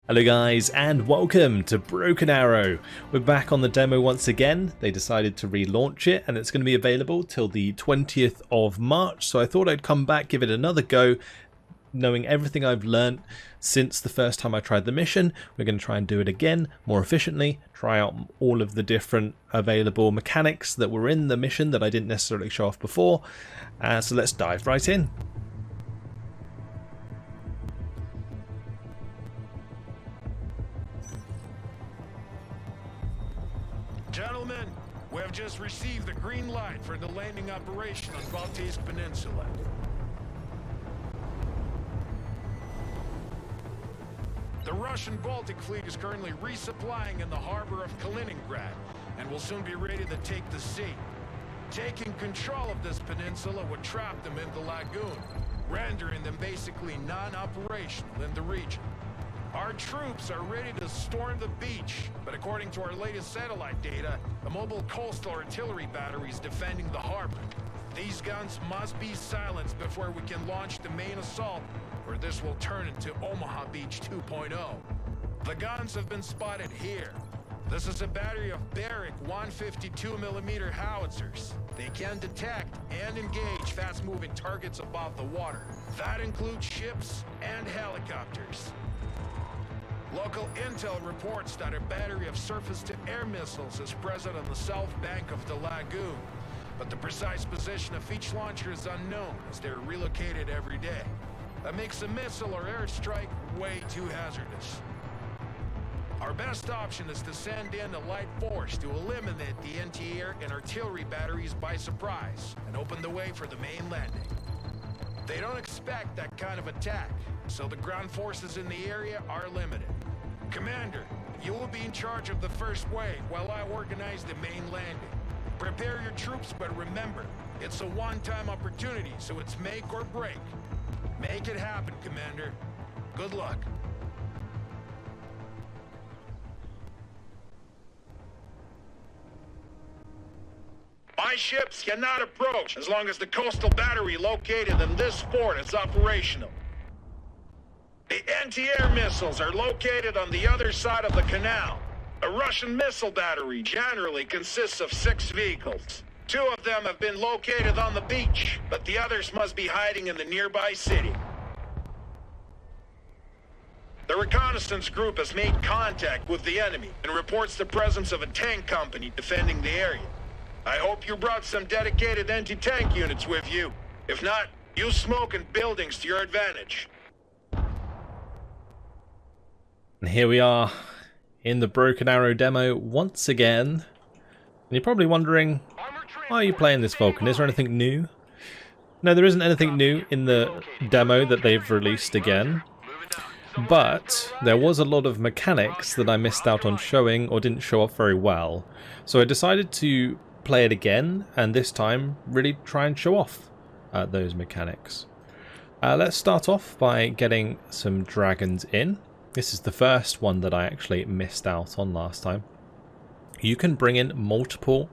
Hello guys and welcome to Broken Arrow. We're back on the demo once again. They decided to relaunch it and it's going to be available till the 20th of March. So I thought I'd come back, give it another go, knowing everything I've learned since the first time I tried the mission. We're going to try and do it again more efficiently, try out all of the different available mechanics that were in the mission that I didn't necessarily show off before. So let's dive right in. Gentlemen, we have just received the green light for the landing operation on Baltic Peninsula. The Russian Baltic fleet is currently resupplying in the harbor of Kaliningrad and will soon be ready to take the sea. Taking control of this peninsula would trap them in the lagoon, rendering them basically non-operational in the region. Our troops are ready to storm the beach, but according to our latest satellite data, a mobile coastal artillery battery is defending the harbor. These guns must be silenced before we can launch the main assault, or this will turn into Omaha Beach 2.0. The guns have been spotted here. This is a battery of Barrick 152mm howitzers. They can detect and engage fast-moving targets above the water. That includes ships and helicopters. Local intel reports that a battery of surface-to-air missiles is present on the south bank of the lagoon, but the precise position of each launcher is unknown as they're relocated every day. That makes a missile or airstrike way too hazardous. Our best option is to send in a light force to eliminate the anti-air and artillery batteries by surprise and open the way for the main landing. They don't expect that kind of attack, so the ground forces in the area are limited. Commander, you will be in charge of the first wave while I organize the main landing. Prepare your troops, but remember, it's a one-time opportunity, so it's make or break. Make it happen, Commander. Good luck. My ships cannot approach as long as the coastal battery located in this fort is operational. The anti-air missiles are located on the other side of the canal. A Russian missile battery generally consists of 6 vehicles. 2 of them have been located on the beach, but the others must be hiding in the nearby city. The reconnaissance group has made contact with the enemy and reports the presence of a tank company defending the area. I hope you brought some dedicated anti-tank units with you. If not, use smoke and buildings to your advantage. And here we are in the Broken Arrow demo once again. And you're probably wondering, why are you playing this Vulcan? Is there anything new? No, there isn't anything new in the demo that they've released again. But there was a lot of mechanics that I missed out on showing or didn't show off very well. So I decided to play it again and this time really try and show off those mechanics. Let's start off by getting some dragons in. This is the first one that I actually missed out on last time. You can bring in multiple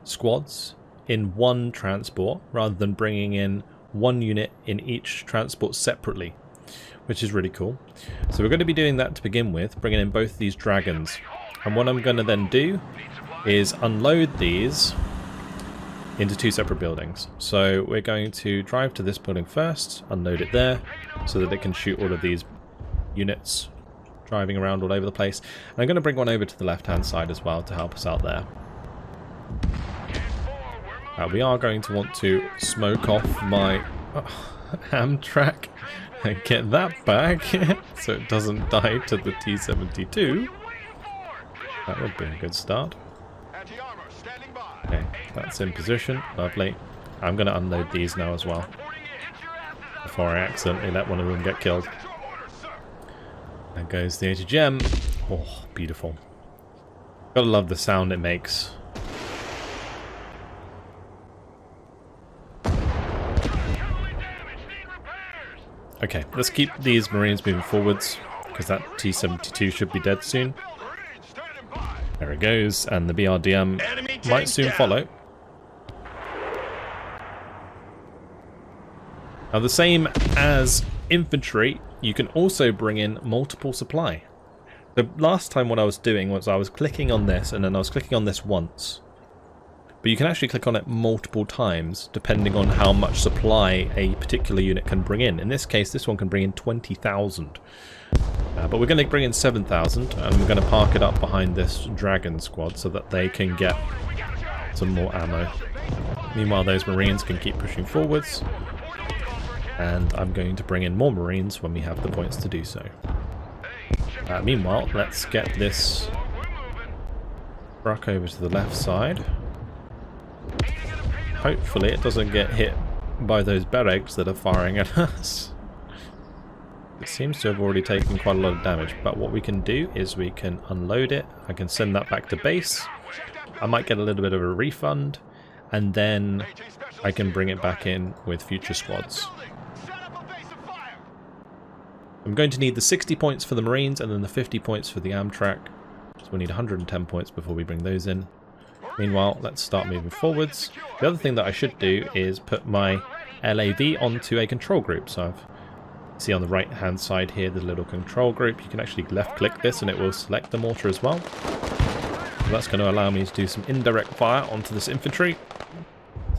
squads in one transport rather than bringing in one unit in each transport separately, which is really cool. So we're going to be doing that to begin with, bringing in both these dragons. And what I'm going to then do is unload these into 2 separate buildings. So we're going to drive to this building first, unload it there, so that it can shoot all of these units driving around all over the place. And I'm going to bring one over to the left-hand side as well to help us out there. We are going to want to smoke off my Amtrak and get that back so it doesn't die to the T-72. That would be a good start. Okay, that's in position. Lovely. I'm going to unload these now as well, before I accidentally let one of them get killed. There goes the ATGM. Oh, beautiful. Gotta love the sound it makes. Okay, let's keep these Marines moving forwards, because that T-72 should be dead soon. There it goes, and the BRDM might soon follow. Now the same as infantry, you can also bring in multiple supply. The last time what I was doing was I was clicking on this and then I was clicking on this once. But you can actually click on it multiple times depending on how much supply a particular unit can bring in. In this case, this one can bring in 20,000. But we're going to bring in 7,000 and we're going to park it up behind this dragon squad so that they can get some more ammo. Meanwhile, those marines can keep pushing forwards. And I'm going to bring in more marines when we have the points to do so. Meanwhile, let's get this truck over to the left side. Hopefully it doesn't get hit by those barracks that are firing at us. It seems to have already taken quite a lot of damage, but what we can do is we can unload it. I can send that back to base. I might get a little bit of a refund, and then I can bring it back in with future squads. I'm going to need the 60 points for the Marines and then the 50 points for the Amtrak. So we need 110 points before we bring those in. Meanwhile, let's start moving forwards. The other thing that I should do is put my LAV onto a control group. So I've, see on the right hand side here the little control group. You can actually left click this and it will select the mortar as well. So that's going to allow me to do some indirect fire onto this infantry.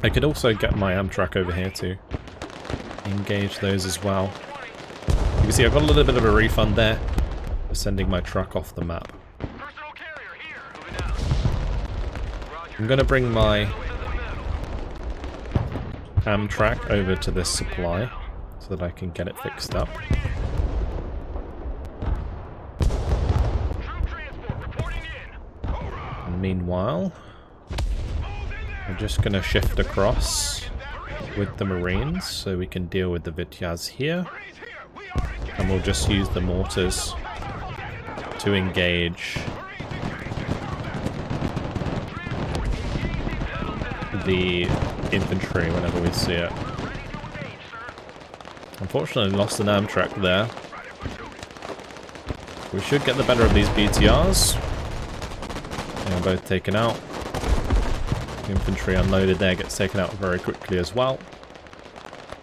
I could also get my Amtrak over here to engage those as well. You can see I've got a little bit of a refund there for sending my truck off the map. I'm going to bring my Amtrak over to this supply so that I can get it fixed up. And meanwhile, I'm just going to shift across with the Marines so we can deal with the Vityaz here. And we'll just use the mortars to engage the infantry whenever we see it. Unfortunately, lost an Amtrak there. We should get the better of these BTRs. They are both taken out. The infantry unloaded there gets taken out very quickly as well.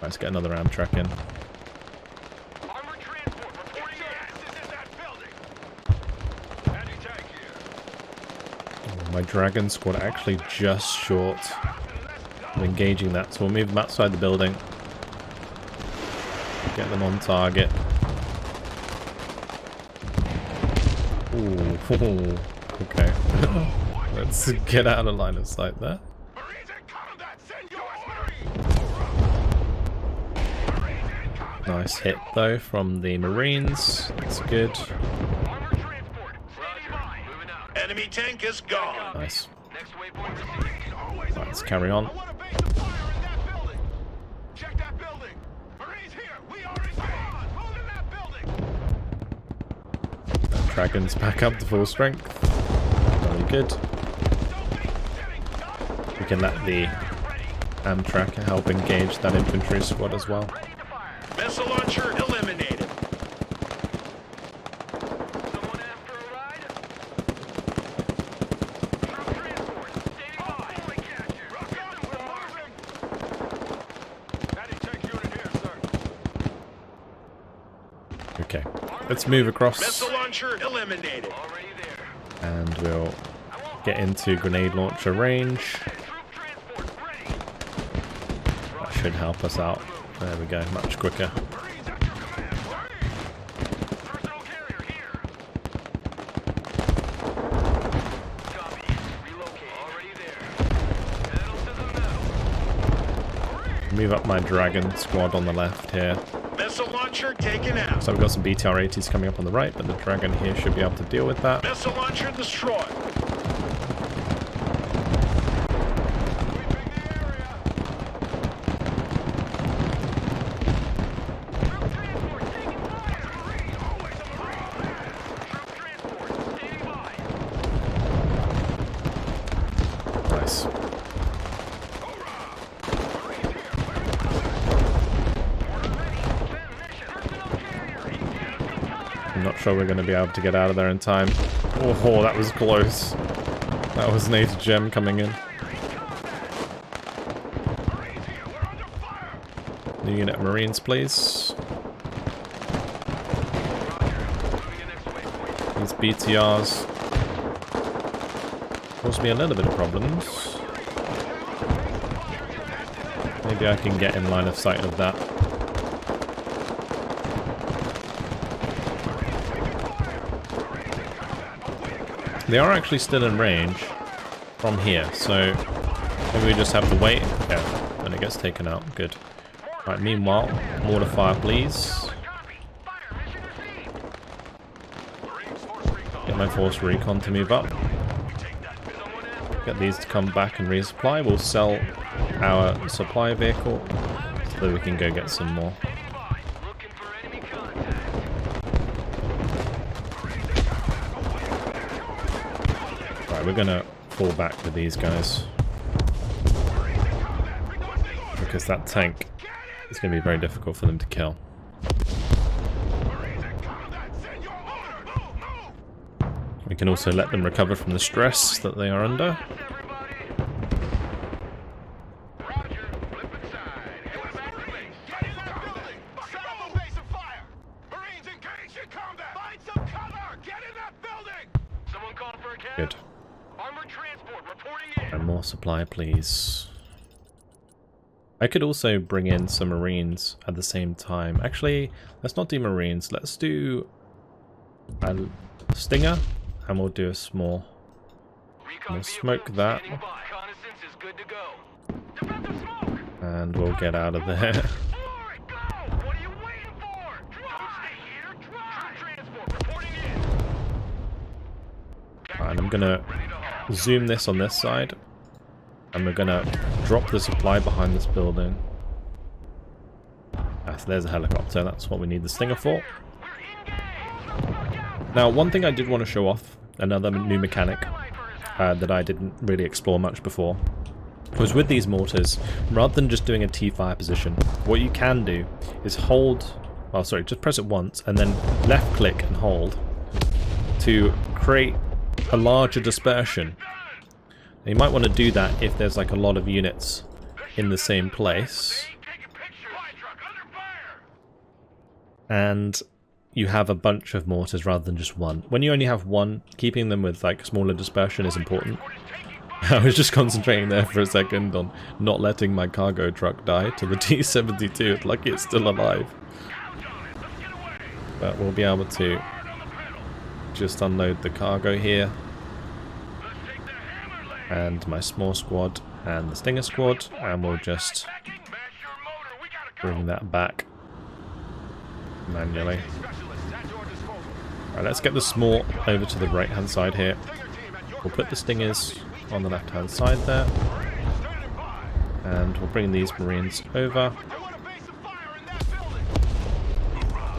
Let's get another Amtrak in. My dragon squad actually just short of engaging that, so we'll move them outside the building. Get them on target. Ooh, okay. Let's get out of line of sight there. Nice hit though from the Marines. That's good. Enemy tank is gone. Nice. Let's carry on. Dragons back up to full strength. Very good. We can let the Amtrak help engage that infantry squad as well. Missile launcher eliminated. Okay, let's move across. Missile launcher eliminated. And we'll get into grenade launcher range. That should help us out. There we go, much quicker. Move up my dragon squad on the left here. Missile launcher taken out. So we've got some BTR-80s coming up on the right, but the dragon here should be able to deal with that. Missile launcher destroyed. Nice. I'm not sure we're going to be able to get out of there in time. Oh, that was close. That was an 80 gem coming in. New unit of Marines, please. These BTRs cause me a little bit of problems. Maybe I can get in line of sight of that. They are actually still in range from here, so maybe we just have to wait. Yeah, and it gets taken out. Good. Right, meanwhile, mortar fire, please. Get my force recon to move up. Get these to come back and resupply. We'll sell our supply vehicle so that we can go get some more. Right, we're gonna fall back with these guys because that tank is gonna be very difficult for them to kill. We can also let them recover from the stress that they are under. Good. And more supply, please. I could also bring in some Marines at the same time. Actually, let's not do Marines. Let's do a Stinger, and we'll do a small. We'll smoke that. And we'll get out of there. And I'm gonna zoom this on this side, and we're gonna drop the supply behind this building. Ah, so there's a helicopter, that's what we need the Stinger for. Now, one thing I did want to show off, another new mechanic that I didn't really explore much before, was with these mortars, rather than just doing a T-fire position, what you can do is hold, well sorry, just press it once, and then left click and hold to create a larger dispersion. Now, you might want to do that if there's like a lot of units in the same place and you have a bunch of mortars rather than just one. When you only have one, keeping them with like smaller dispersion is important. I was just concentrating there for a second on not letting my cargo truck die to the T-72. Lucky it's still alive. But we'll be able to just unload the cargo here. And my small squad and the Stinger squad, and we'll just bring that back manually. Alright, let's get the small over to the right hand side here. We'll put the Stingers on the left hand side there. And we'll bring these Marines over.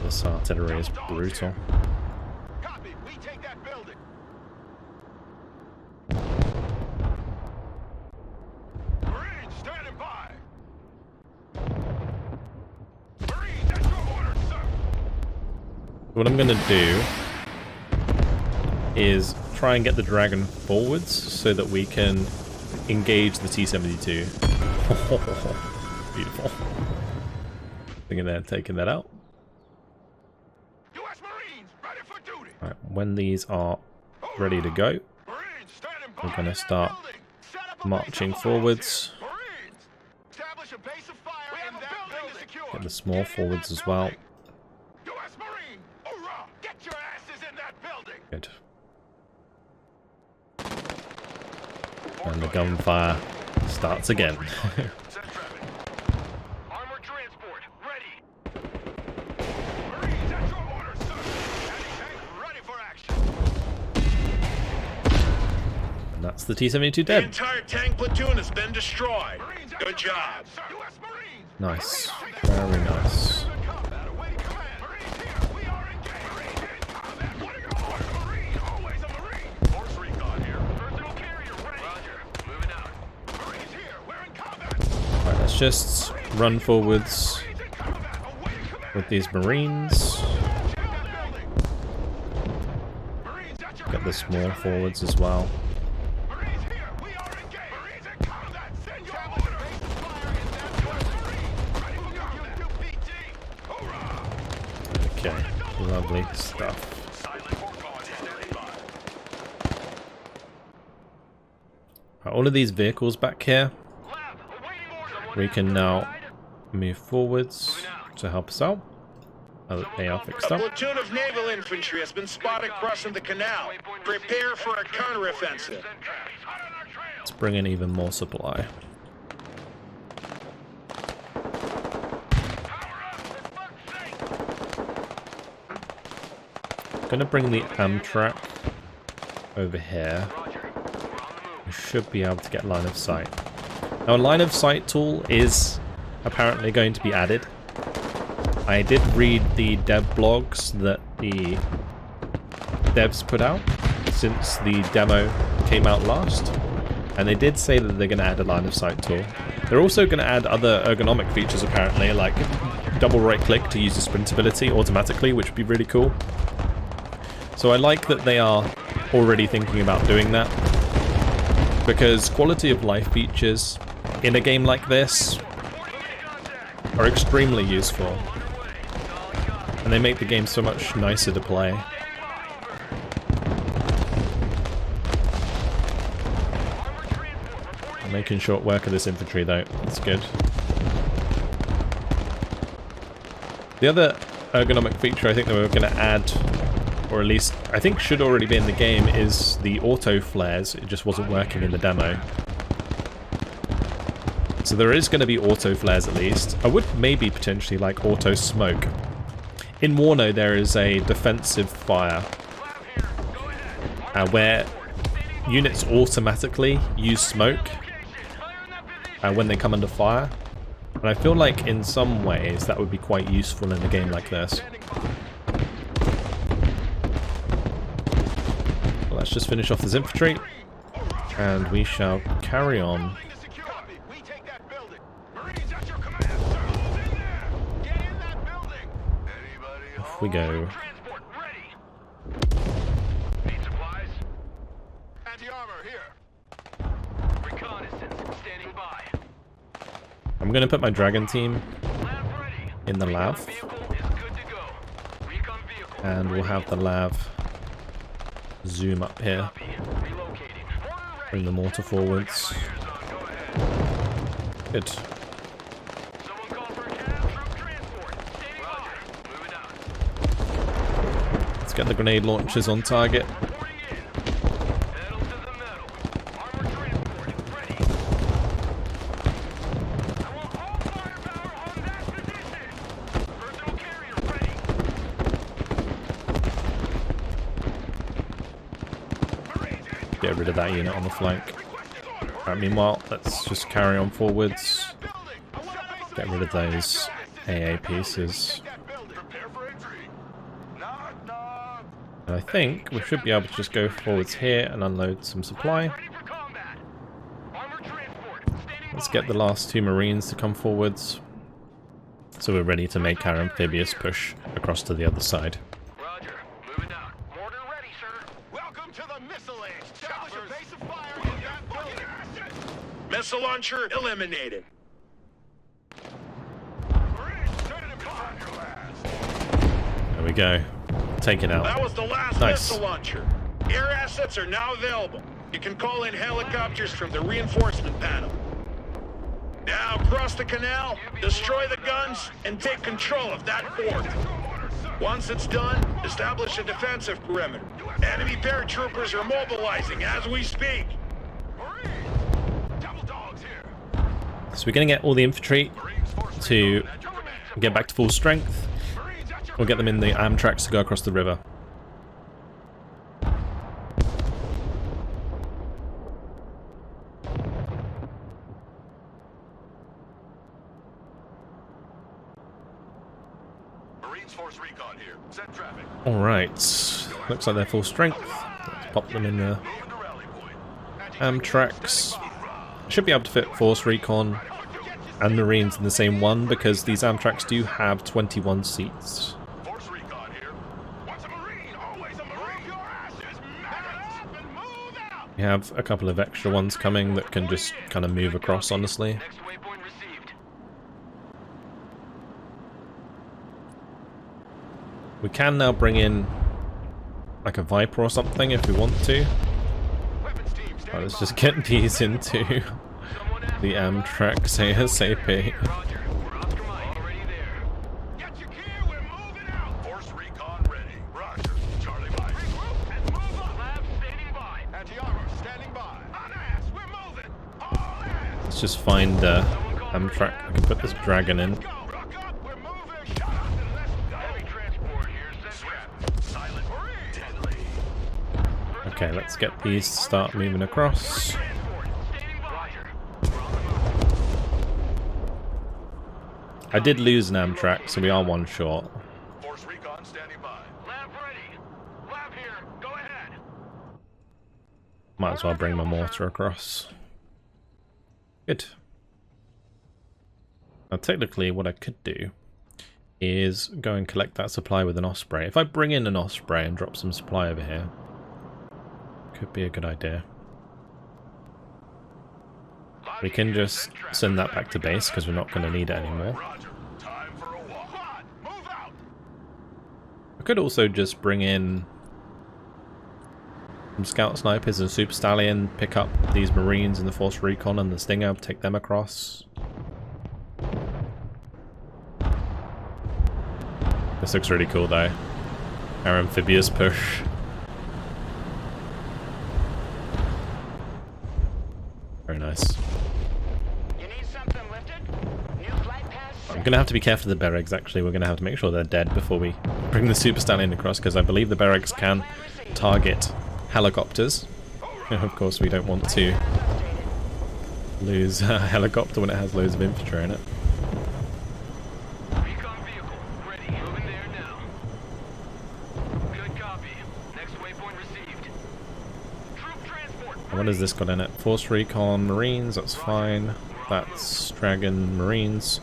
This artillery is brutal. What I'm going to do is try and get the Dragon forwards so that we can engage the T-72. Beautiful. Thinking they're taking that out. Right, when these are ready to go, we're going to start marching forwards. Get the small forwards as well. Good. And the gunfire starts again. And that's the T-72 dead. The entire tank platoon has been destroyed. Good job. Nice. Very nice. Let's just run forwards with these Marines. Get the small forwards as well. Okay, lovely stuff. All of these vehicles back here, we can now move forwards to help us out. They are fixed A up. platoon of naval infantry has been spotted crossing the canal. Prepare for a counteroffensive. Let's bring in even more supply. Gonna bring the Amtrak over here. We should be able to get line of sight. Now, a line of sight tool is apparently going to be added. I did read the dev blogs that the devs put out since the demo came out last, and they did say that they're going to add a line of sight tool. They're also going to add other ergonomic features apparently, like double right click to use the sprintability automatically, which would be really cool. So I like that they are already thinking about doing that, because quality of life features in a game like this are extremely useful, and they make the game so much nicer to play. I'm making short work of this infantry though, that's good. The other ergonomic feature I think that we're going to add, or at least I think should already be in the game, is the auto flares. It just wasn't working in the demo. So there is going to be auto flares at least. I would maybe potentially like auto smoke. In Warno there is a defensive fire where units automatically use smoke when they come under fire. And I feel like in some ways that would be quite useful in a game like this. Let's just finish off this infantry, and we shall carry on. Off we go. I'm going to put my dragon team in the lav, and we'll have the lav zoom up here, bring the mortar forwards. Good. Let's get the grenade launchers on target. Get rid of that unit on the flank. Right, meanwhile, let's just carry on forwards. Get rid of those AA pieces. And I think we should be able to just go forwards here and unload some supply. Let's get the last two Marines to come forwards, so we're ready to make our amphibious push across to the other side. Missile launcher eliminated. There we go. Take it out. That was the last missile launcher. Air assets are now available. You can call in helicopters from the reinforcement panel. Now cross the canal, destroy the guns, and take control of that fort. Once it's done, establish a defensive perimeter. Enemy paratroopers are mobilizing as we speak. So we're going to get all the infantry to get back to full strength. We'll get them in the Amtraks to go across the river. Alright, looks like they're full strength. Let's pop them in the Amtraks. Should be able to fit Force Recon and Marines in the same one, because these Amtraks do have 21 seats. We have a couple of extra ones coming that can just kind of move across, honestly. We can now bring in like a Viper or something if we want to. Right, let's just get these into the Amtrak's ASAP. Let's just find Amtrak. I can put this dragon in. Okay, let's get these to start moving across. I did lose an Amtrak, so we are one short. Force recon standing by. Lab ready. Lab here. Go ahead. Might as well bring my mortar across. Good. Now technically what I could do is go and collect that supply with an Osprey. If I bring in an Osprey and drop some supply over here, could be a good idea. We can just send that back to base because we're not going to need it anymore. I could also just bring in some scout snipers and super stallion, pick up these marines and the force recon and the stinger, take them across. This looks really cool though. Our amphibious push. Very nice. I'm going to have to be careful of the Berrigs actually. We're going to have to make sure they're dead before we bring the Super Stallion across, because I believe the Berrigs can target helicopters. Of course we don't want to lose a helicopter when it has loads of infantry in it. What has this got in it? Force Recon Marines, that's fine. That's Dragon Marines.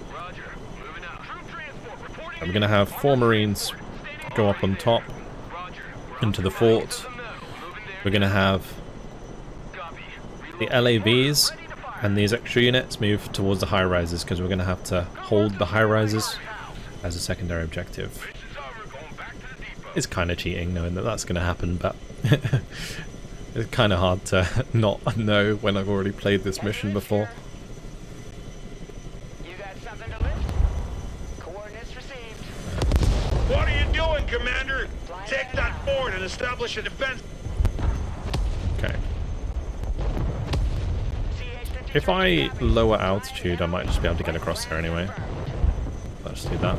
I'm going to have 4 Marines go up on top into the fort. We're going to have the LAVs and these extra units move towards the high rises, because we're going to have to hold the high rises as a secondary objective. It's kind of cheating knowing that that's going to happen, but it's kind of hard to not know when I've already played this mission before. What are you doing, Commander? Take that fort and establish a defense. Okay. If I lower altitude, I might just be able to get across there anyway. Let's do that.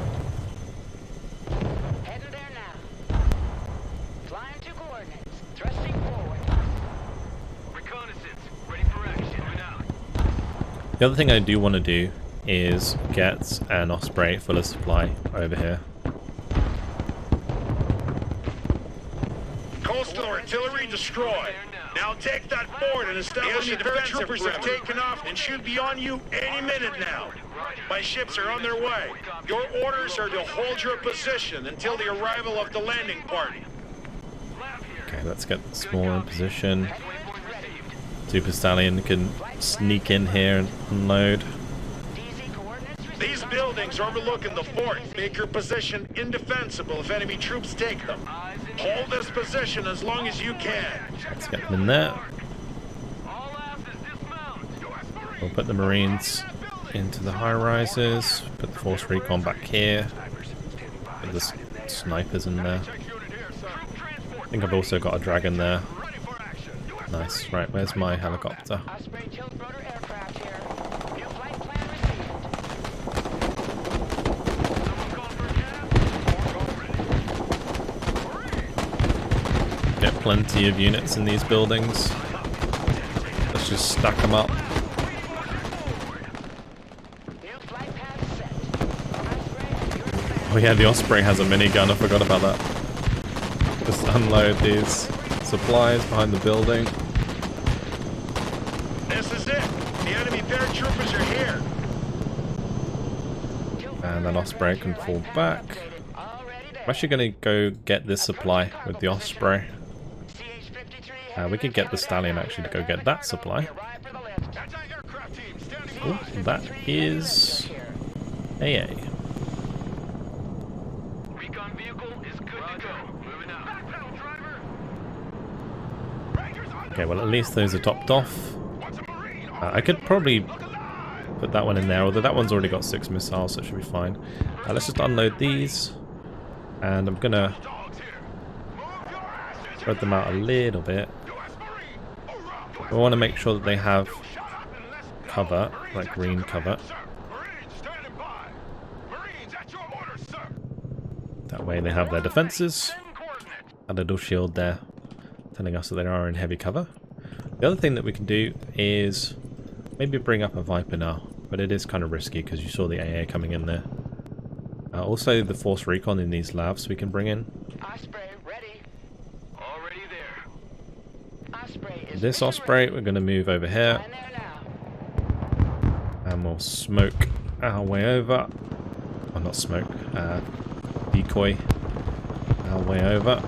The other thing I do want to do is get an Osprey full of supply over here. Coastal artillery destroyed. Now take that fort and establish a defensive troopers have taken off and should be on you any minute now. My ships are on their way. Your orders are to hold your position until the arrival of the landing party. Okay, let's get small in position. Super Stallion can sneak in here and unload. These buildings overlooking the fort make your position indefensible if enemy troops take them. Hold this position as long as you can. Let's get them in there. We'll put the Marines into the high rises. Put the Force Recon back here. Put the snipers in there. I think I've also got a dragon there. Nice. Right, where's my helicopter? Get plenty of units in these buildings. Let's just stack them up. Oh yeah, the Osprey has a minigun, I forgot about that. Just unload these supplies behind the building. This is it. The enemy paratroopers are here. And then Osprey can fall back. I'm actually going to go get this supply with the Osprey. We could get the Stallion actually to go get that supply. Ooh, that is AA. Okay, well at least those are topped off. I could probably put that one in there, although that one's already got 6 missiles, so it should be fine. Let's just unload these, and I'm gonna spread them out a little bit. We want to make sure that they have cover, like green cover. That way they have their defenses. A little shield there, telling us that they are in heavy cover. The other thing that we can do is maybe bring up a Viper now, but it is kind of risky because you saw the AA coming in there. Also, the Force Recon in these labs we can bring in. Osprey ready. Already there. Osprey is This Osprey, we're going to move over here, and we'll smoke our way over. Oh, not smoke, decoy our way over.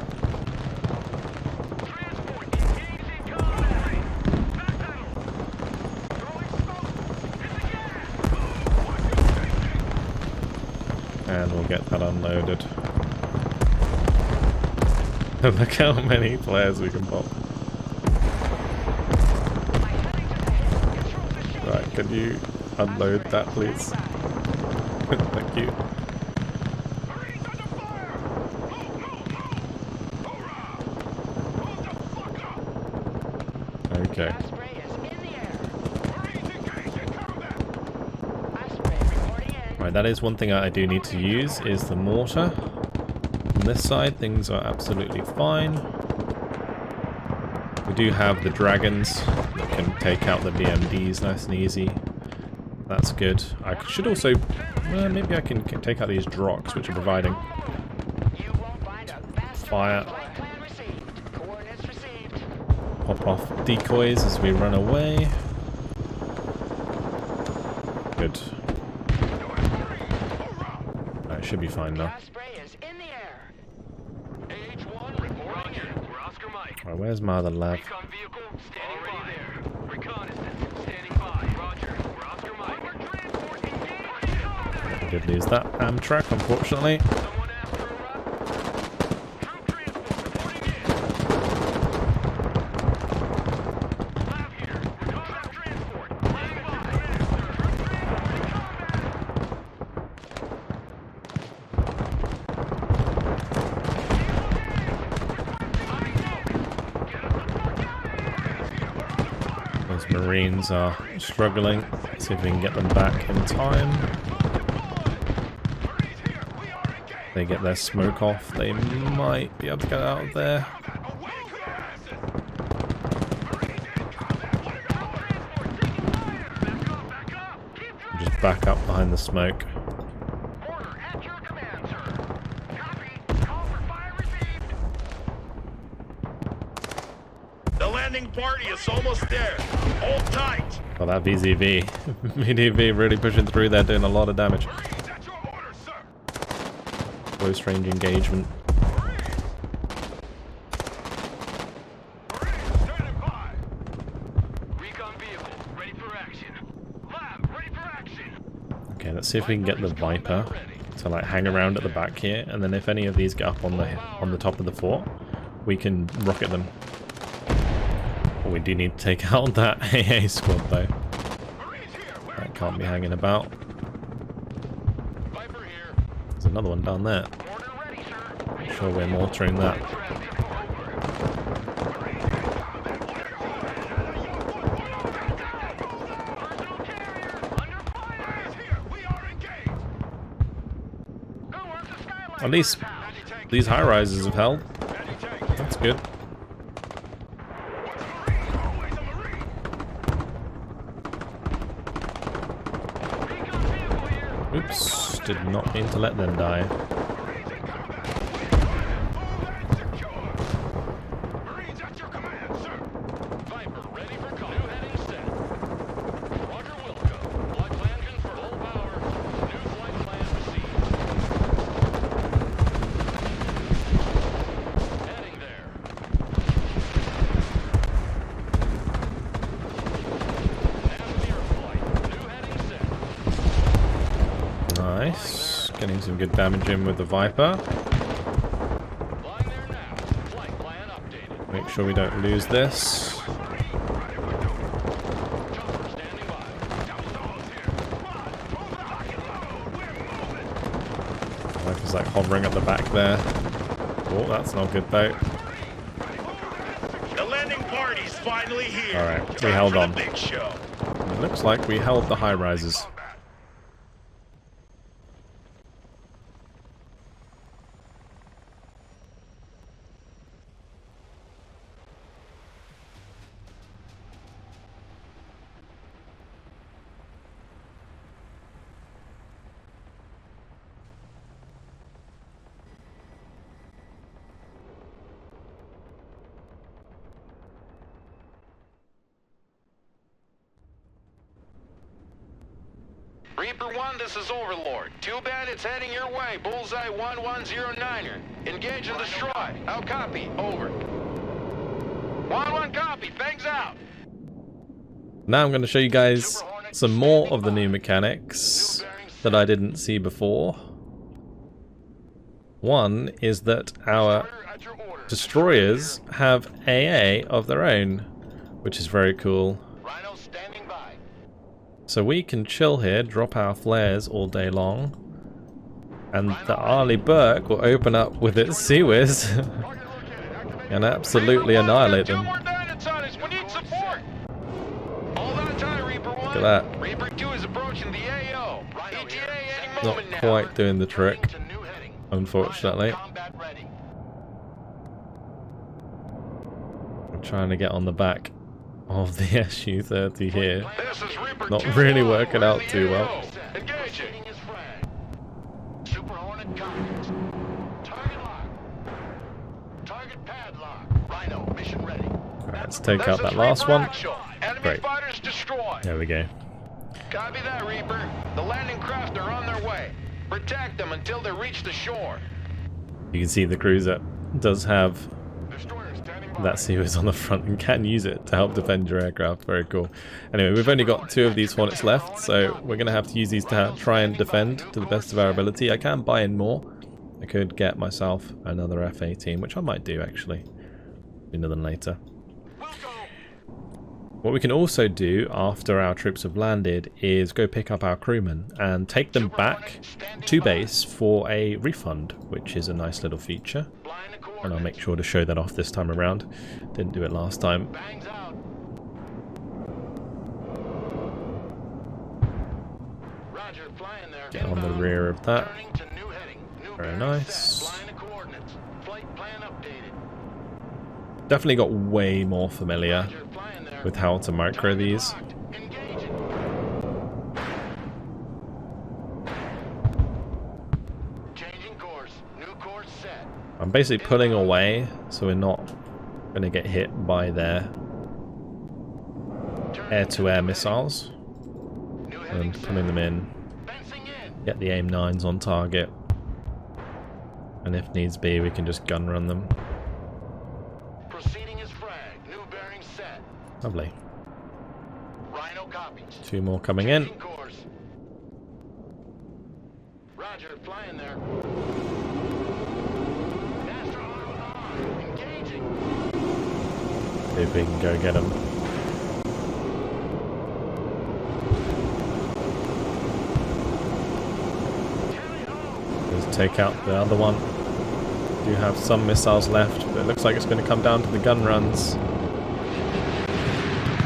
And we'll get that unloaded. Look how many flares we can pop. Right, can you unload that please? Thank you. Okay. Right, that is one thing I do need to use, is the mortar. On this side, things are absolutely fine. We do have the dragons that can take out the BMDs nice and easy. That's good. I should also... maybe I can take out these Droks, which are providing fire. Pop off decoys as we run away. Good. Right, should be fine now. Right, where's my other lab? I did lose that Amtrak, unfortunately. Those Marines are struggling. Let's see if we can get them back in time. They get their smoke off, they might be able to get out of there. Just back up behind the smoke. The landing party is almost there. Hold tight. Oh, that VZV. VDV really pushing through there, doing a lot of damage. Close range engagement. Okay, let's see if we can get the Viper to like hang around at the back here, and then if any of these get up on the top of the fort, we can rocket them. We do need to take out that AA squad though. That can't be hanging about. There's another one down there. I'm sure we're mortaring that. At least these high rises have held. That's good. Oops, did not mean to let them die. Nice. Getting some good damage in with the Viper. Make sure we don't lose this. It's like hovering at the back there. Oh, that's not good though. The landing party's finally here. Alright, we held on. Big show. It looks like we held the high rises. Reaper 1, this is Overlord. 2 bandits heading your way. Bullseye 1109er. Engage and destroy. How copy? Over. 1-1 copy. Fangs out. Now I'm going to show you guys some more of the new mechanics that I didn't see before. One is that our destroyers have AA of their own, which is very cool. So we can chill here, drop our flares all day long, and the Arleigh Burke will open up with its Sea Whiz and absolutely annihilate them. Look at that. Reaper 2 is approaching the AO. Not quite doing the trick, unfortunately. I'm trying to get on the back of the SU-30 here. Not really working out too well. Let's take out that last one. Great. There we go. Copy that, Reaper. The landing craft are on their way. Protect them until they reach the shore. You can see the cruiser does have that Sea Whiz on the front and can use it to help defend your aircraft. Very cool. Anyway, we've only got 2 of these Hornets left, so we're going to have to use these to try and defend to the best of our ability. I can buy in more. I could get myself another F-18, which I might do actually, sooner than later. What we can also do after our troops have landed is go pick up our crewmen and take them back to base for a refund, which is a nice little feature. And I'll make sure to show that off this time around. Didn't do it last time. Get on the rear of that. Very nice. Definitely got way more familiar with how to micro these. I'm basically pulling away so we're not going to get hit by their air-to-air missiles. And pulling them in. Get the AIM-9s on target. And if needs be, we can just gun run them. Lovely. 2 more coming in. Roger, flying there. See if we can go get them. Let's take out the other one. Do have some missiles left, but it looks like it's going to come down to the gun runs.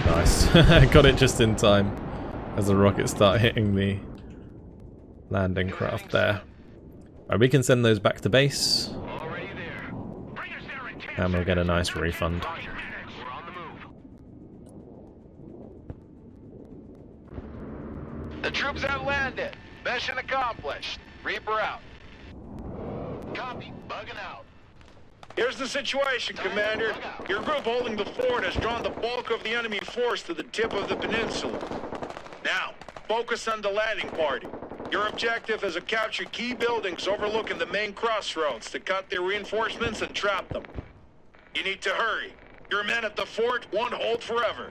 Nice. Got it just in time as the rockets start hitting the landing craft there. Right, we can send those back to base. And we'll get a nice refund. The troops have landed. Mission accomplished. Reaper out. Copy. Bugging out. Here's the situation, Commander. Your group holding the fort has drawn the bulk of the enemy force to the tip of the peninsula. Now, focus on the landing party. Your objective is to capture key buildings overlooking the main crossroads to cut their reinforcements and trap them. You need to hurry. Your men at the fort won't hold forever.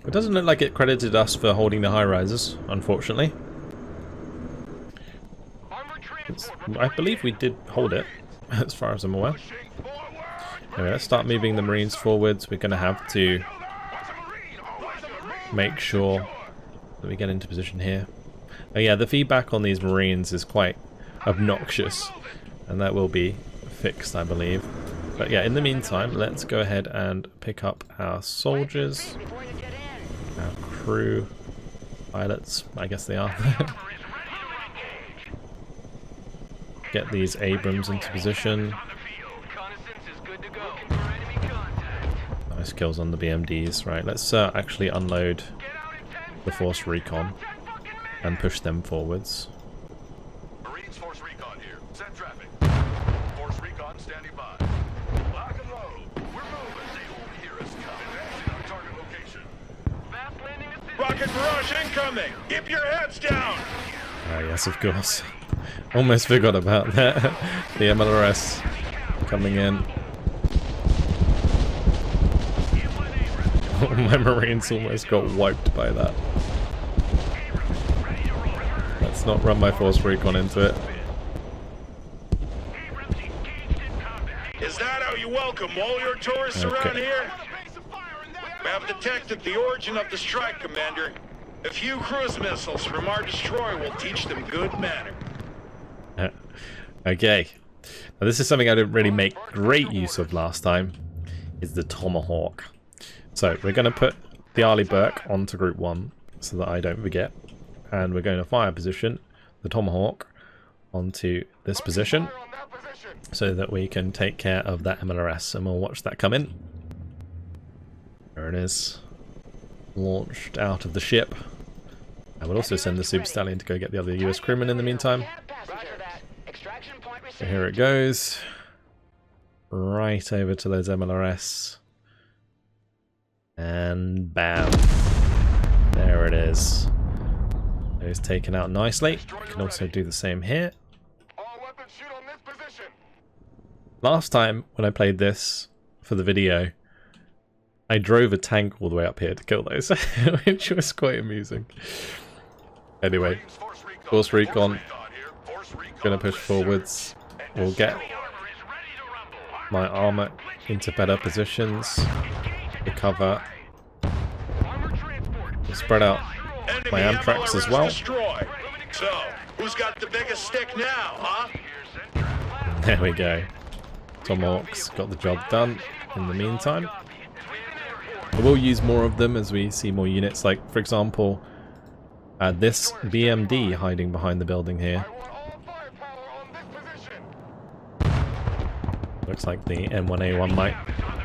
It doesn't look like it credited us for holding the high rises, unfortunately. I believe we did hold it, as far as I'm aware. Anyway, let's start moving the Marines forwards. We're going to have to make sure that we get into position here. Oh yeah, the feedback on these Marines is quite obnoxious, and that will be fixed, I believe. But yeah, in the meantime, let's go ahead and pick up our soldiers, our crew, pilots, I guess they are. Get these Abrams into position. Nice kills on the BMDs. Right, let's actually unload the Force Recon and push them forwards. Marines Force Recon here. Send traffic. Force Recon standing by. Lock and load. We're moving. They won't hear us coming. Advancing on target location. Fast landing assist. Rocket barrage incoming. Keep your heads down. Ah, yes, of course. Almost forgot about that. The MLRS coming in. My Marines almost got wiped by that. Let's not run my Force Recon into it. Is that how you welcome all your tourists around here? We have detected the origin of the strike, Commander. A few cruise missiles from our destroyer will teach them good manner. Okay. Now this is something I didn't really make great use of last time, is the Tomahawk. So we're going to put the Arleigh Burke onto Group 1 so that I don't forget. And we're going to fire position the Tomahawk onto this position so that we can take care of that MLRS, and we'll watch that come in. There it is. Launched out of the ship. And we'll also send the Super Stallion to go get the other US crewmen in the meantime. So here it goes. Right over to those MLRS. And bam. There it is. Those taken out nicely. We can also do the same here. Last time when I played this for the video, I drove a tank all the way up here to kill those, which was quite amusing. Anyway, Force Recon, gonna push forwards. We'll get my armor into better positions to cover. We'll spread out my Amtracs as well. So, who's got the biggest stick now, huh? There we go. Tomahawks got the job done in the meantime. I will use more of them as we see more units, like for example this BMD hiding behind the building here. Looks like the M1A1 might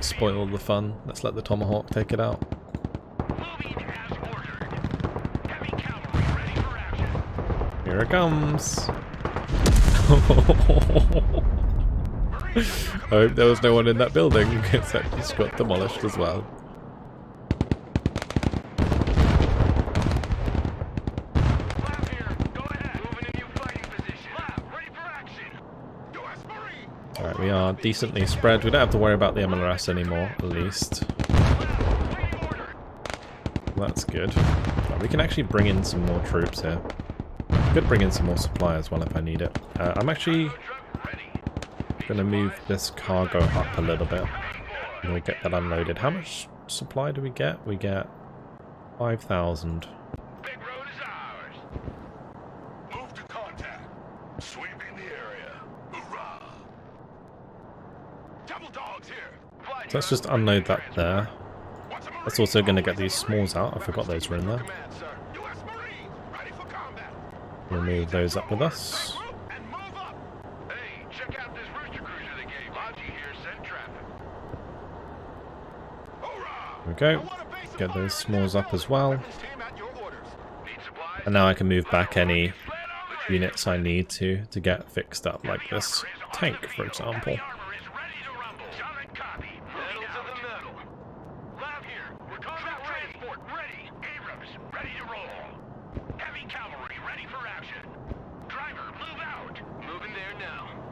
spoil the fun. Let's let the Tomahawk take it out. Here it comes. I hope there was no one in that building because that just got demolished as well. Alright, we are decently spread. We don't have to worry about the MLRS anymore, at least. That's good. Right, we can actually bring in some more troops here. Could bring in some more supply as well if I need it. I'm actually going to move this cargo up a little bit and we'll get that unloaded. How much supply do we get? We get 5,000. Big road is ours. Move to contact. Sweeping the area. Hoorah! Double dogs here. So let's just unload that there. That's also going to get these smalls out. I forgot those were in there. We'll move those up with us. Okay, get those smalls up as well. And now I can move back any units I need to get fixed up, like this tank, for example.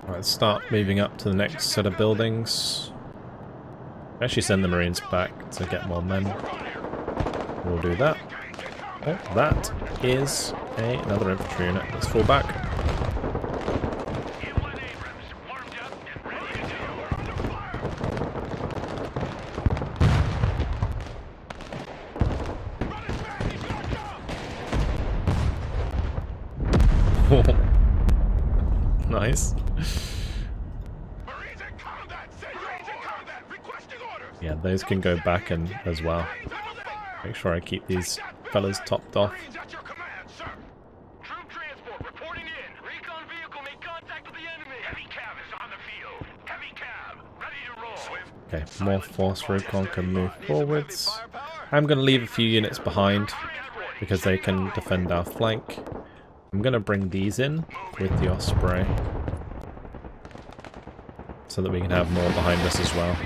Let's start moving up to the next set of buildings. Actually send the Marines back to get more men. We'll do that. Oh, that is another infantry unit. Let's fall back. Nice. Marines in combat! Marines in combat! Requesting orders! Yeah, those can go back and as well. Make sure I keep these fellas topped off. Marines at your command, sir! Troop transport reporting in. Recon vehicle made contact with the enemy. Heavy cab is on the field. Heavy cab, ready to roll. Okay, more force recon can move forwards. I'm going to leave a few units behind because they can defend our flank. I'm going to bring these in with the Osprey so that we can have more behind us as well.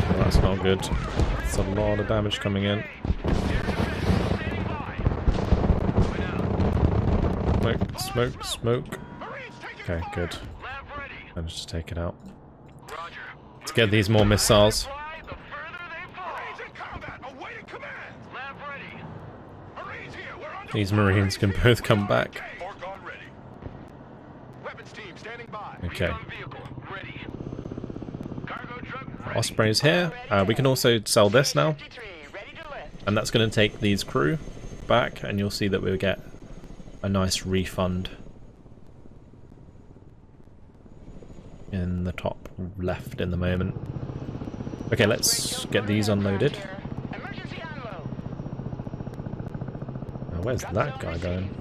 Well, that's not good. It's a lot of damage coming in. Smoke, smoke, smoke. Okay, good. Managed to take it out. Let's get these more missiles. These Marines can both come back. Okay. Osprey's here. We can also sell this now. And that's going to take these crew back, and you'll see that we'll get a nice refund in the top left in the moment. Okay, let's get these unloaded. Now, where's that guy going?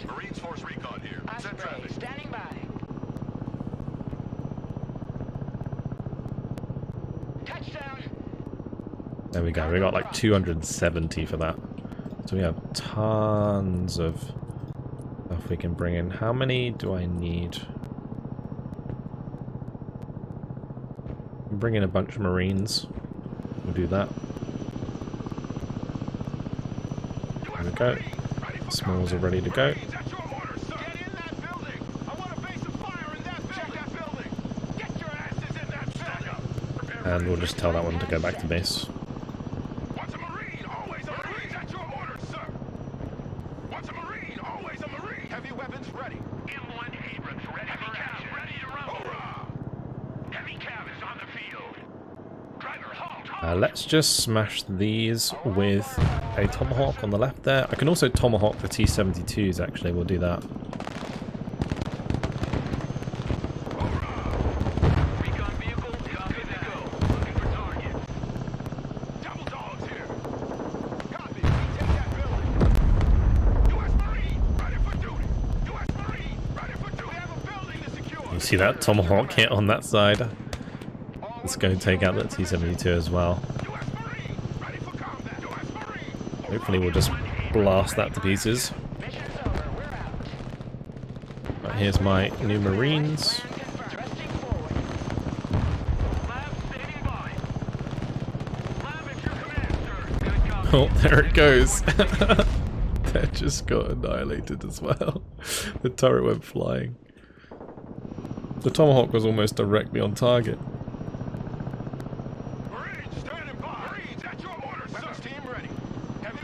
There we go, we got like 270 for that. So we have tons of stuff we can bring in. How many do I need? Bring in a bunch of Marines. We'll do that. There we go. Smalls are ready to go. And we'll just tell that one to go back to base. Let's just smash these with a Tomahawk on the left there. I can also Tomahawk the T-72s actually, we'll do that. You see that Tomahawk hit on that side? Let's go and take out that T-72 as well. Hopefully we'll just blast that to pieces. Right, here's my new Marines. Oh, there it goes. That just got annihilated as well. The turret went flying. The Tomahawk was almost directly on target.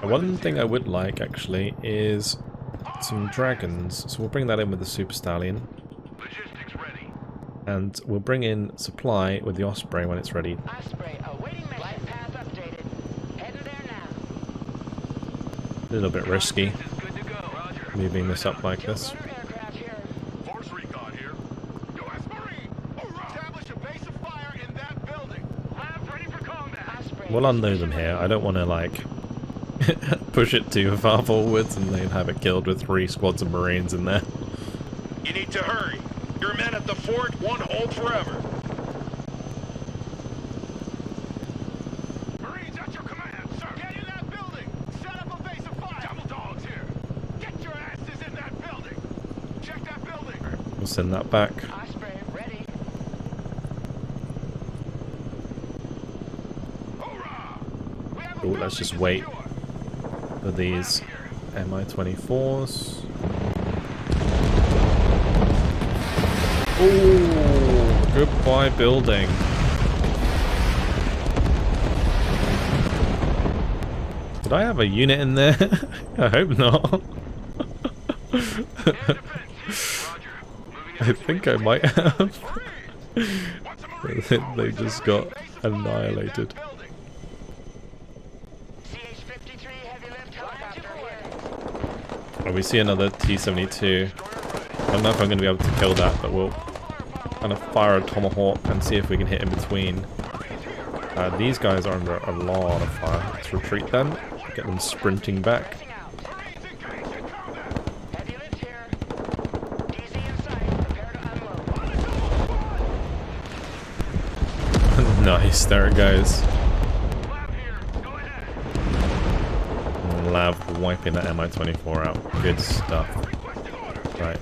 One thing I would like, actually, is some dragons. So we'll bring that in with the Super Stallion. And we'll bring in supply with the Osprey when it's ready. A little bit risky, moving this up like this. We'll unload them here. I don't want to, like, push it too far forwards and then have it killed with 3 squads of Marines in there. You need to hurry. Your men at the fort won't hold forever. Marines at your command, sir. Get in that building. Set up a base of fire. Double dogs here. Get your asses in that building. Check that building. Right, we'll send that back. Osprey ready. Oh, let's just wait for these Mi-24s. Oh, goodbye building. Did I have a unit in there? I hope not. I think I might have. They just got annihilated. Oh, we see another T-72. I don't know if I'm going to be able to kill that, but we'll kind of fire a tomahawk and see if we can hit in between. These guys are under a lot of fire. Let's retreat them, get them sprinting back. Nice, there it goes. Lav wiping that MI-24 out. Good stuff. Right,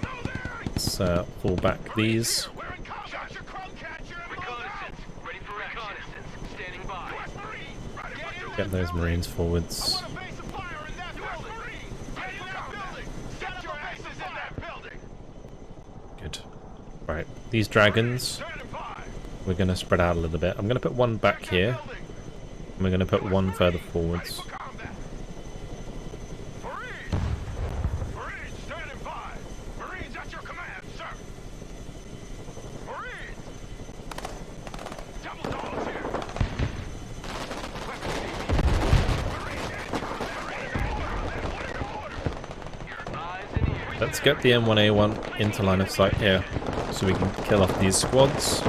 let's pull back these. Get those Marines forwards. Good. Right, these dragons, we're going to spread out a little bit. I'm going to put one back here, and we're going to put one further forwards. Let's get the M1A1 into line of sight here, so we can kill off these squads.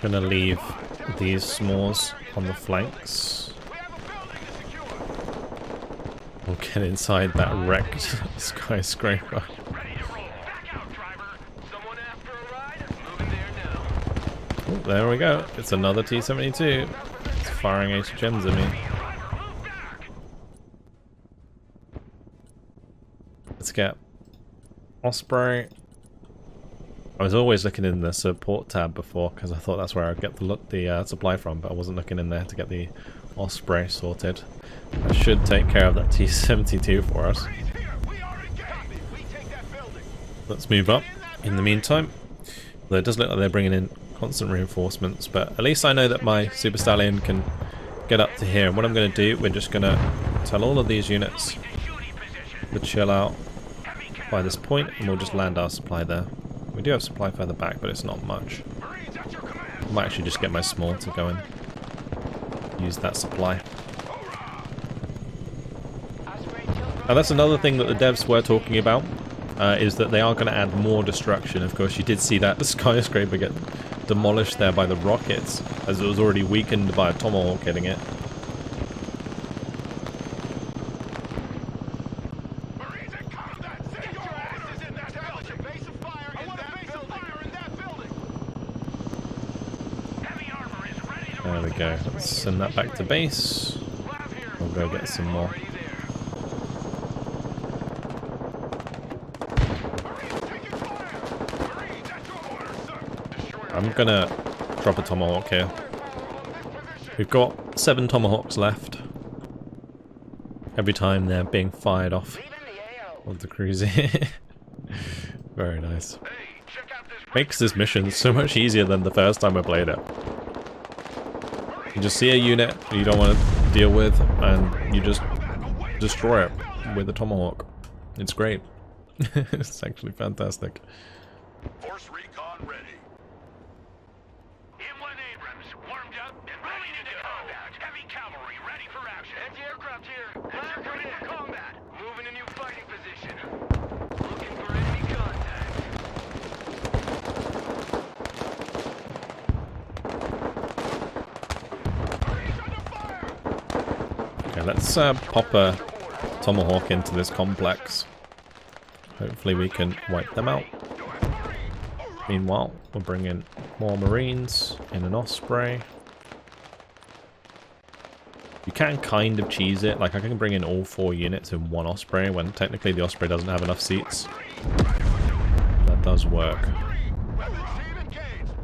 Gonna leave these s'mores on the flanks. We'll get inside that wrecked skyscraper. Oh, there we go. It's another T-72. It's firing HHMs at me. Let's get Osprey. I was always looking in the support tab before because I thought that's where I'd get the supply from, but I wasn't looking in there to get the Osprey sorted. That should take care of that T-72 for us. Let's move up in the meantime. Though it does look like they're bringing in constant reinforcements, but at least I know that my Super Stallion can get up to here. And what I'm going to do, we're just going to tell all of these units to chill out by this point, and we'll just land our supply there. We do have supply further back, but it's not much. I might actually just get my small to go and use that supply. Now that's another thing that the devs were talking about, is that they are going to add more destruction. Of course, you did see that the skyscraper get demolished there by the rockets, as it was already weakened by a tomahawk hitting it. There we go. Let's send that back to base. We'll go get some more. I'm gonna drop a tomahawk here. We've got 7 tomahawks left. Every time they're being fired off of the cruiser. Very nice. Makes this mission so much easier than the first time I played it. You just see a unit you don't want to deal with, and you just destroy it with a tomahawk. It's great. It's actually fantastic. Force recon ready. M1 Abrams warmed up and ready to combat. Heavy cavalry ready for action. Anti-aircraft here. Land ready for combat. Moving a new fighting position. Looking for enemy contact. Okay, let's pop a tomahawk into this complex. Hopefully we can wipe them out. Meanwhile, we'll bring in more Marines in an Osprey. You can kind of cheese it, like I can bring in all 4 units in one Osprey when technically the Osprey doesn't have enough seats. That does work.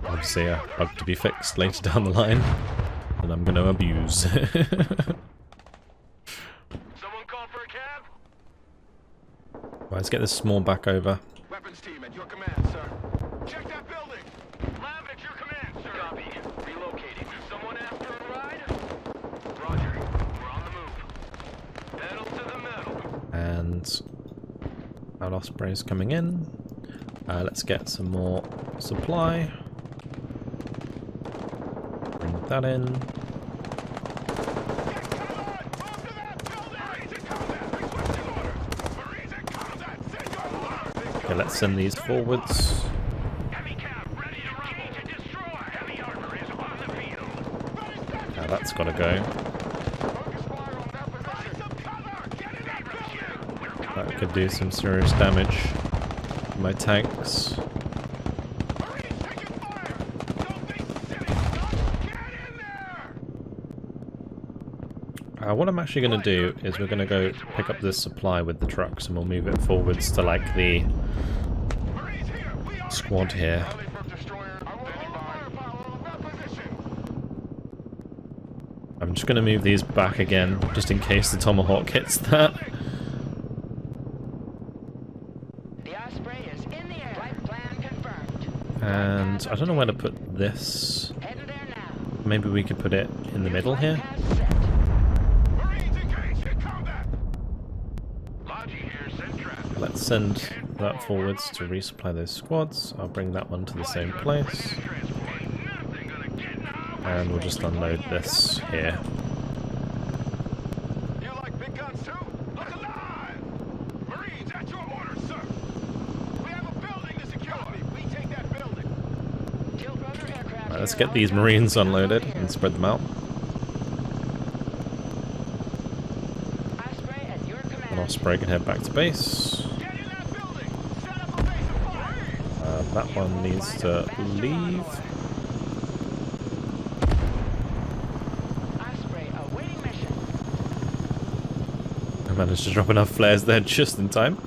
Obviously a bug to be fixed later down the line, and I'm going to abuse. Right, let's get this small back over. Weapons team at your command, sir. Check that building. Lab at your command, sir. Copy. Relocating. Someone after a ride? Roger. We're on the move. Pedal to the metal. And That Osprey's coming in. Let's get some more supply. Bring that in. Okay, let's send these forwards. Now that's got to go. That could do some serious damage to my tanks. What I'm actually going to do is we're going to go pick up this supply with the trucks and we'll move it forwards to like the squad here. I'm just going to move these back again just in case the Tomahawk hits that. And I don't know where to put this. Maybe we could put it in the middle here. Let's send that forwards to resupply those squads. I'll bring that one to the same place. And we'll just unload this here. Right, let's get these Marines unloaded and spread them out. An Osprey can head back to base. That one needs to leave. I managed to drop enough flares there just in time.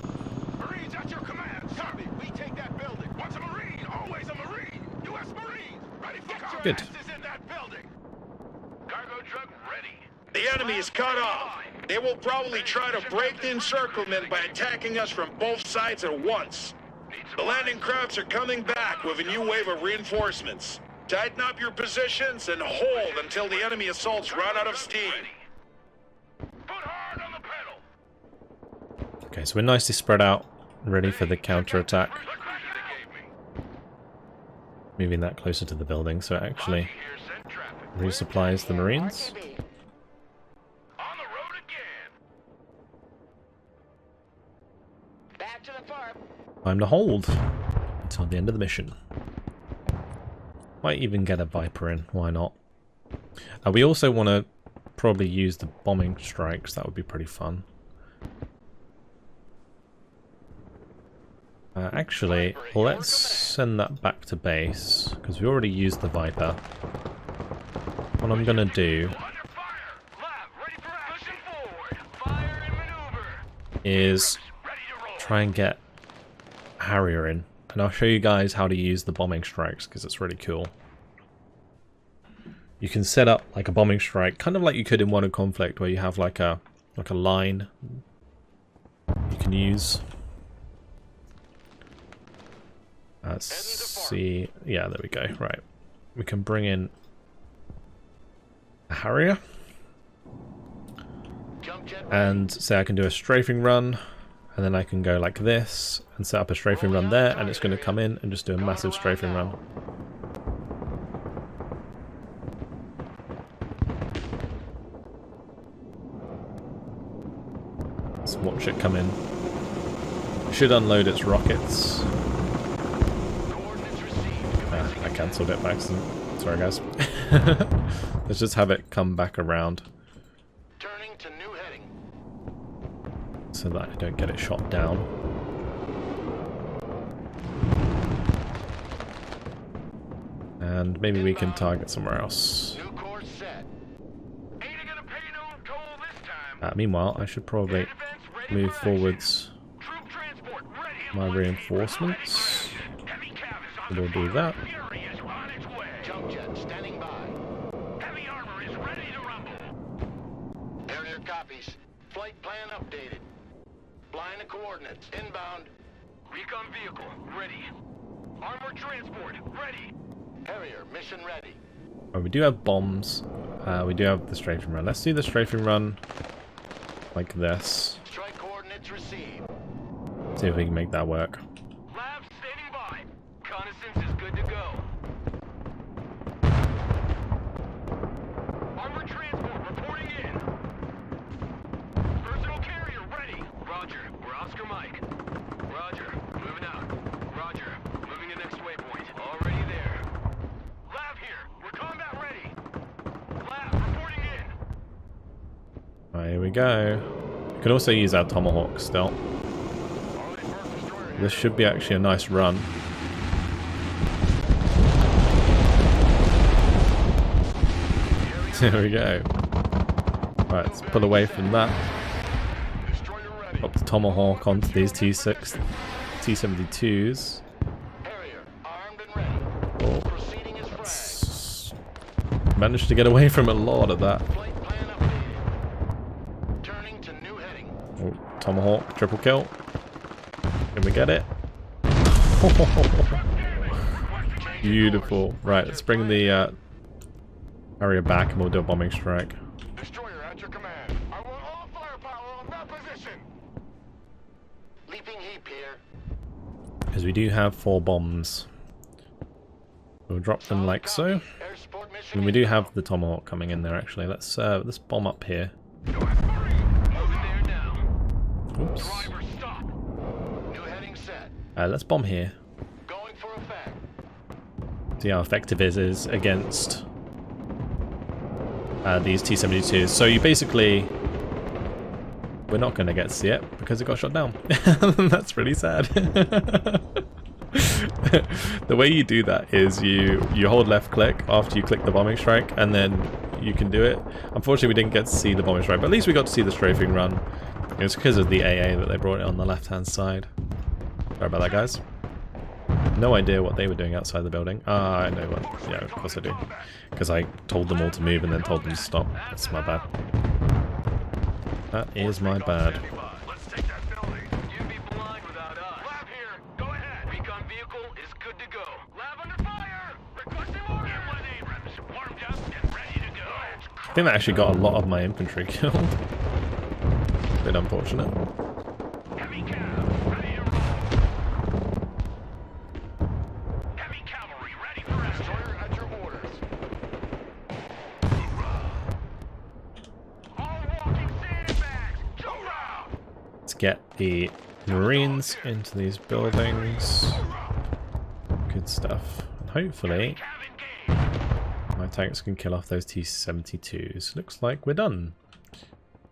Marines at your command. Copy. We take that building. Once a Marine, always a Marine. U.S. Marines, ready for combat. Good. In that building. Cargo truck ready. The enemy is cut off. They will probably try to break the encirclement by attacking us from both sides at once. The landing crafts are coming back with a new wave of reinforcements. Tighten up your positions and hold until the enemy assaults run out of steam. Put hard on the pedal. Okay, so we're nicely spread out, ready for the counter-attack. Moving that closer to the building so it actually resupplies the Marines. On the road again. Back to the farm. Time to hold until the end of the mission. Might even get a Viper in, why not? We also want to probably use the bombing strikes, that would be pretty fun. Actually, let's send that back to base, because we already used the Viper. What I'm going to do is try and get Harrier in, and I'll show you guys how to use the bombing strikes because it's really cool. You can set up like a bombing strike, kind of like you could in One of Conflict, where you have like a line you can use. Let's see. Yeah, there we go. Right, we can bring in a Harrier, and say I can do a strafing run. And then I can go like this and set up a strafing run there, and it's going to come in and just do a massive strafing run. Let's watch it come in. It should unload its rockets. I cancelled it by accident. Sorry guys. Let's just have it come back around, so that I don't get it shot down. And maybe we can target somewhere else. Meanwhile, I should probably move forwards my reinforcements. We'll do that. Flight plan updated. Line of coordinates inbound. Recon vehicle ready. Armored transport ready. Harrier mission ready. Oh, we do have bombs. We do have the strafing run. Let's do the strafing run like this. Strike coordinates received. See if we can make that work. Lab standing by. Reconnaissance is good to go. Armored transport reporting in. Personal carrier ready. Roger. We're Oscar Mike. Roger. Moving out. Roger. Moving to next waypoint. Already there. Lab here. We're combat ready. Lab reporting in. Right, here we go. You can also use our Tomahawk still. This should be actually a nice run. There we go. Right, let's pull away from that. Pop the Tomahawk onto these T6, T-72s. Oh, managed to get away from a lot of that. Oh, Tomahawk, triple kill. Can we get it? Beautiful. Right, let's bring the area back and we'll do a bombing strike. Destroyer at your command. I want all firepower on that position. Leaping heap here. Because we do have 4 bombs. We'll drop them like so. And we do have the Tomahawk coming in there actually. Let's bomb up here. Oops. Let's bomb here. Going for effect. See how effective it is against these T-72s. So you basically... We're not going to get to see it because it got shot down. That's really sad. The way you do that is you hold left click after you click the bombing strike and then you can do it. Unfortunately we didn't get to see the bombing strike, but at least we got to see the strafing run. It's because of the AA that they brought it on the left hand side. Sorry about that, guys. No idea what they were doing outside the building. I know what. Yeah, of course I do. Because I told them all to move and then told them to stop. That's my bad. That is my bad. Let's take that building. You'd be blind without us. Lab here. Go ahead. Recon vehicle is good to go. Lab under fire. Requesting orders. Warmed up and ready to go. I think that actually got a lot of my infantry killed. Bit unfortunate. Heavy cav, ready to roll. Heavy cavalry ready for action. Destroyer at your orders. All walking sandbags. Hoorah! Let's get the Marines into these buildings. Good stuff. And hopefully Cav engaged. my tanks can kill off those T-72s. Looks like we're done.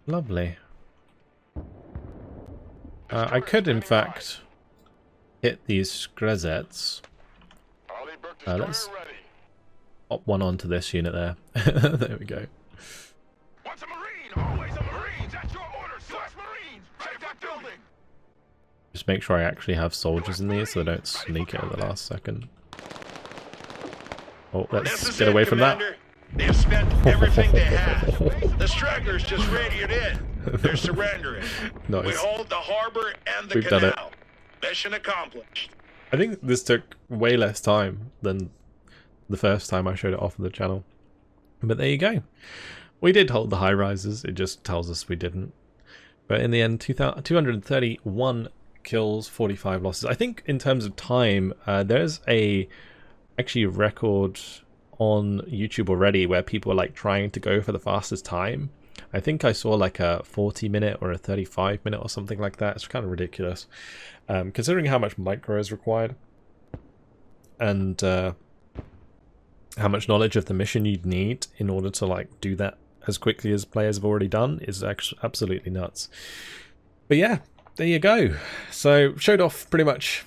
Lovely. I could, in fact, hit these Grezets. Let's pop one onto this unit there. There we go. What's a Marine? Always a Marine. That's your orders, U.S. Marines. Take that building. Just make sure I actually have soldiers in these so they don't sneak it at the last second. Oh, let's get away from that. They've spent everything they have. The stragglers just radioed in. They're surrendering. Nice. We hold the harbor and the We've done it. canal. Mission accomplished. I think this took way less time than the first time I showed it off on the channel. But there you go. We did hold the high rises. It just tells us we didn't. But in the end, 231 kills, 45 losses. I think in terms of time, there's actually a record on YouTube already where people are like trying to go for the fastest time. I think I saw like a 40-minute or a 35-minute or something like that. It's kind of ridiculous, considering how much micro is required and how much knowledge of the mission you'd need in order to like do that as quickly as players have already done is actually absolutely nuts. But yeah, there you go. So showed off pretty much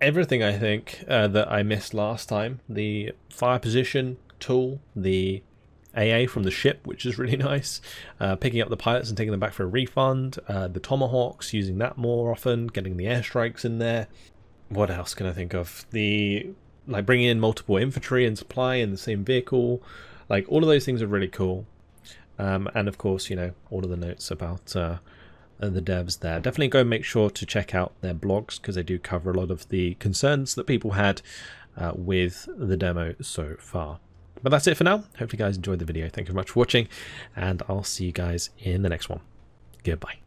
everything I think that I missed last time. The fire position tool, the AA from the ship, which is really nice, picking up the pilots and taking them back for a refund, the Tomahawks, using that more often, getting the airstrikes in there. What else can I think of? Like bringing in multiple infantry and supply in the same vehicle, like all of those things are really cool. And of course, you know, all of the notes about the devs there. Definitely go and make sure to check out their blogs because they do cover a lot of the concerns that people had with the demo so far. But that's it for now. Hope you guys enjoyed the video. Thank you very much for watching, and I'll see you guys in the next one. Goodbye.